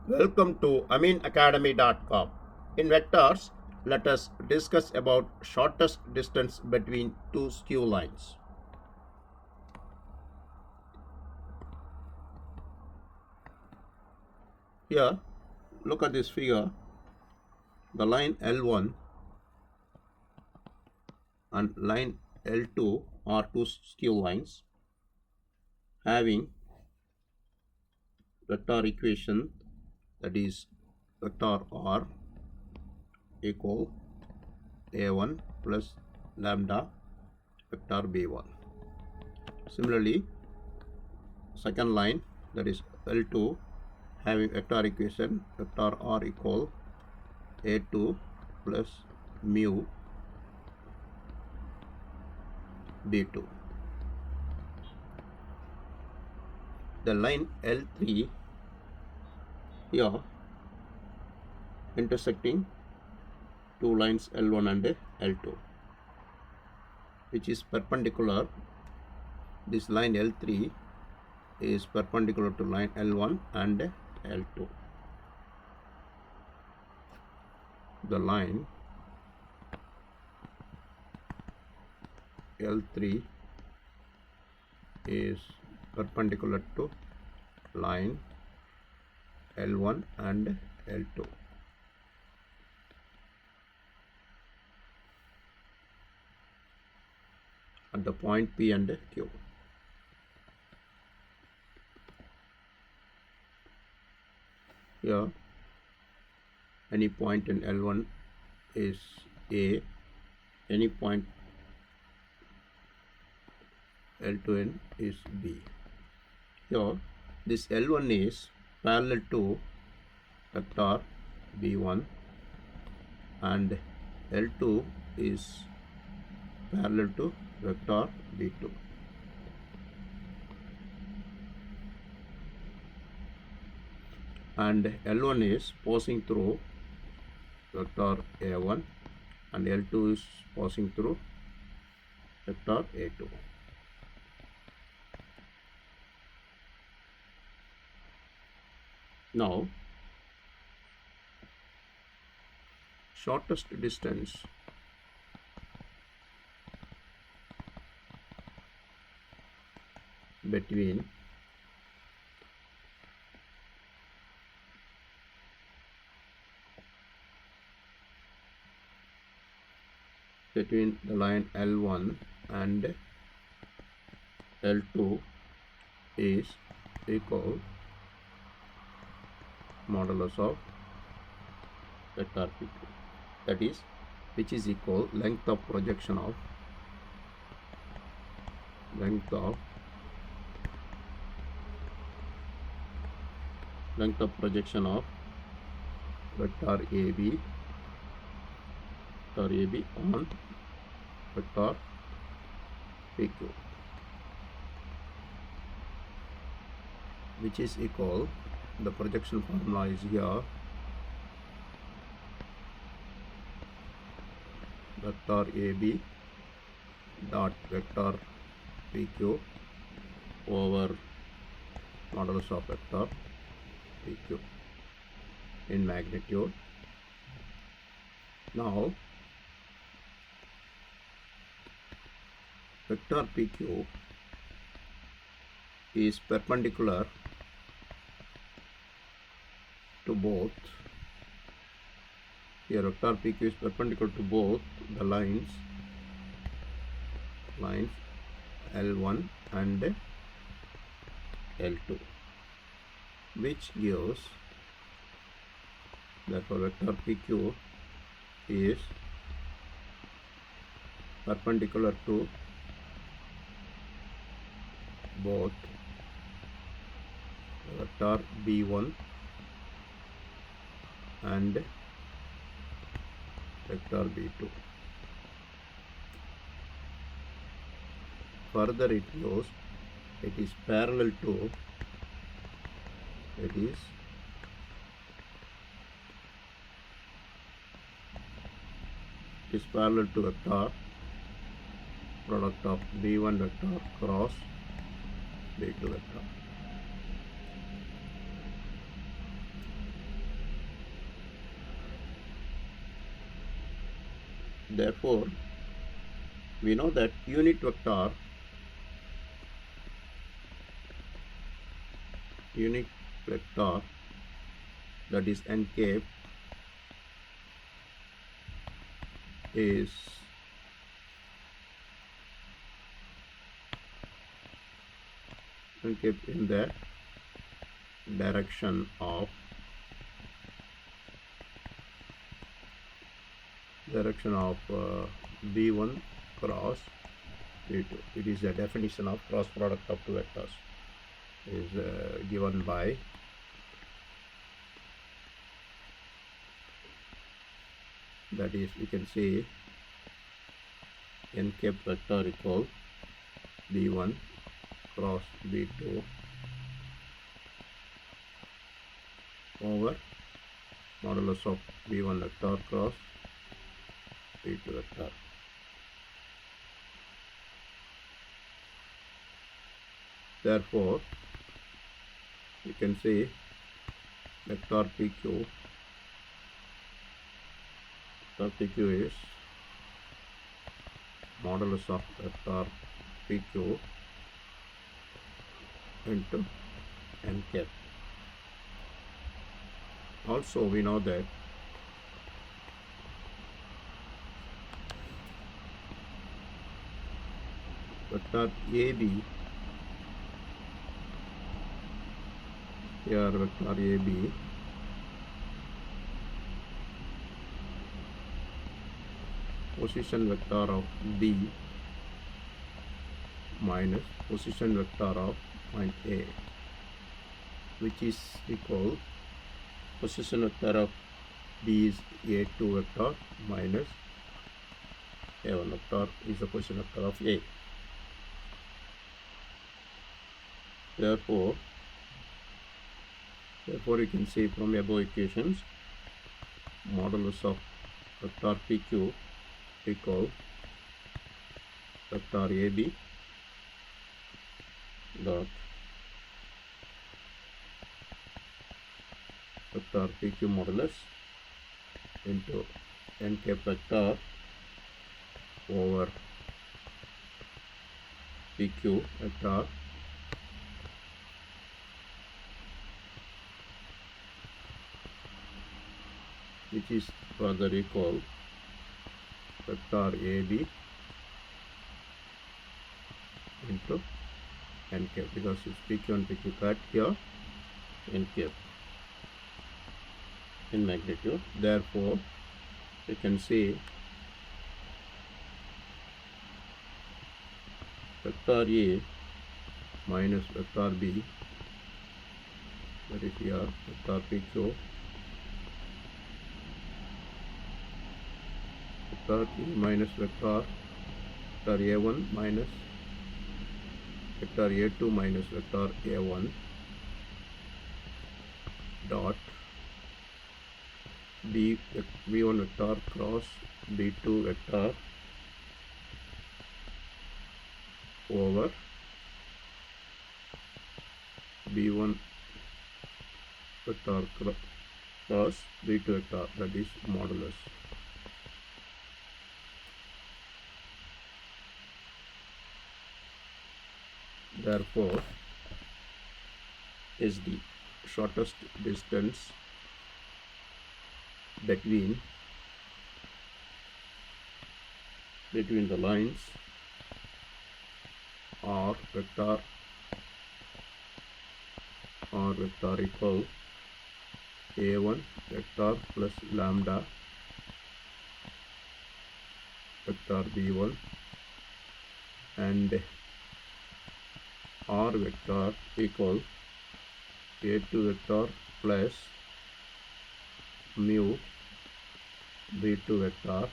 Welcome to aminacademy.com. In vectors, let us discuss about shortest distance between two skew lines. Here, look at this figure. The line L1 and line L2 are two skew lines having vector equation, that is vector R equal A1 plus lambda vector B1. Similarly, second line, that is L2, having vector equation vector R equal A2 plus mu B2. The line L3 here intersecting two lines L1 and L2, which is perpendicular. This line L3 is perpendicular to line L1 and L2. The line L3 is perpendicular to line L1 and L2. At the point P and Q. Here, any point in L1 is A, any point L2 is B. Here, this L1 is parallel to vector B1 and L2 is parallel to vector B2. And L1 is passing through vector A1 and L2 is passing through vector A2. Now, shortest distance between the line L1 and L2 is equal modulus of vector P2, that is, which is equal length of projection of vector AB on vector PQ, which is equal, the projection formula is here, vector AB dot vector PQ over modulus of vector PQ in magnitude. Now, vector PQ is perpendicular to both. Here vector PQ is perpendicular to both the lines L1 and L2, which gives, therefore vector PQ is perpendicular to both vector B1 and vector B2. Further it goes, it is parallel to, parallel to vector product of B1 vector cross B2 vector. Therefore, we know that unit vector that is n cap is n cap in the direction of v1 cross v2. It is a definition of cross product of two vectors is given by that is, we can say n cap vector equal v1 cross v2 over modulus of v1 vector cross v2 vector. Therefore, you can say vector PQ is modulus of vector PQ into n cap. Also, we know that vector AB, here vector AB position vector of B minus position vector of point A, which is equal position vector of B is A2 vector minus A1 vector is the position vector of A. Therefore, you can say from above equations modulus of vector PQ equal vector AB dot vector PQ modulus into n cap vector over PQ vector which is further equal vector AB into n cap, because it's PQ and PQ cut here n cap in magnitude. Therefore, we can say vector A minus vector B, that is here vector PQ, vector E minus vector A1 minus vector A2 minus vector A1 dot V1 vector cross V2 vector over V1 vector cross V2 vector, that is modulus. Therefore, is the shortest distance between the lines or vector equal A1 vector plus lambda vector B1 and R vector equal A2 vector plus mu B2 vector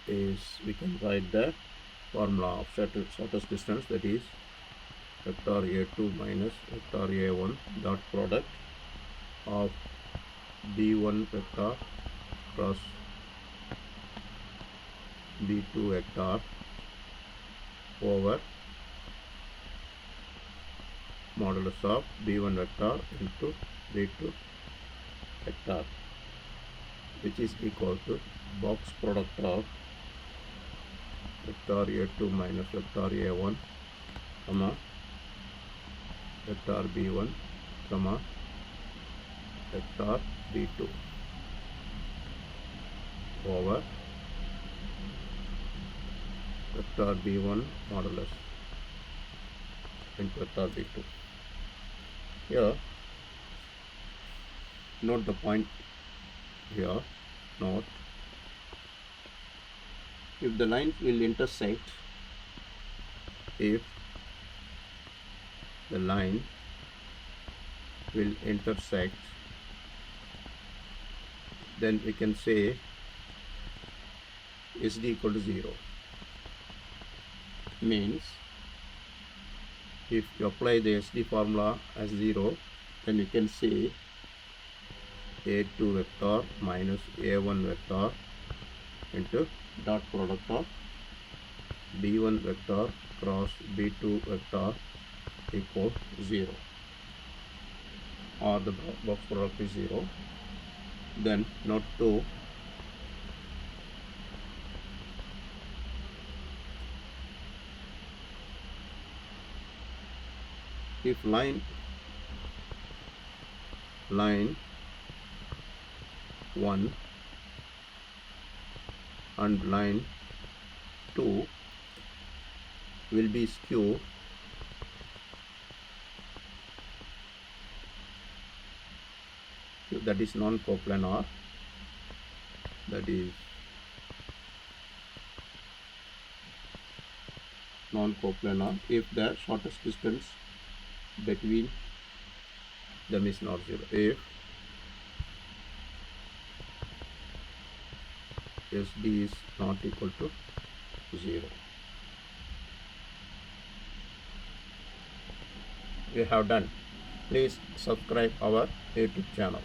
is, we can write the formula of shortest distance, that is vector A2 minus vector A1 dot product of B1 vector cross B2 vector over modulus of B1 vector into B2 vector. which is equal to box product of vector a2 minus vector a1 comma vector b1 comma vector b2 over vector b1 modulus into vector b2. Here note the point here. Note, if the lines will intersect, if the line will intersect, then we can say SD equal to 0. Means if you apply the SD formula as 0, then you can say a2 vector minus a1 vector into dot product of b1 vector cross b2 vector equal 0, or the box product is 0. Then note 2, if line 1 and line 2 will be skew, that is non-coplanar, that is non-coplanar if the shortest distance between them is not 0. If SD is not equal to 0. We have done. Please subscribe our YouTube channel.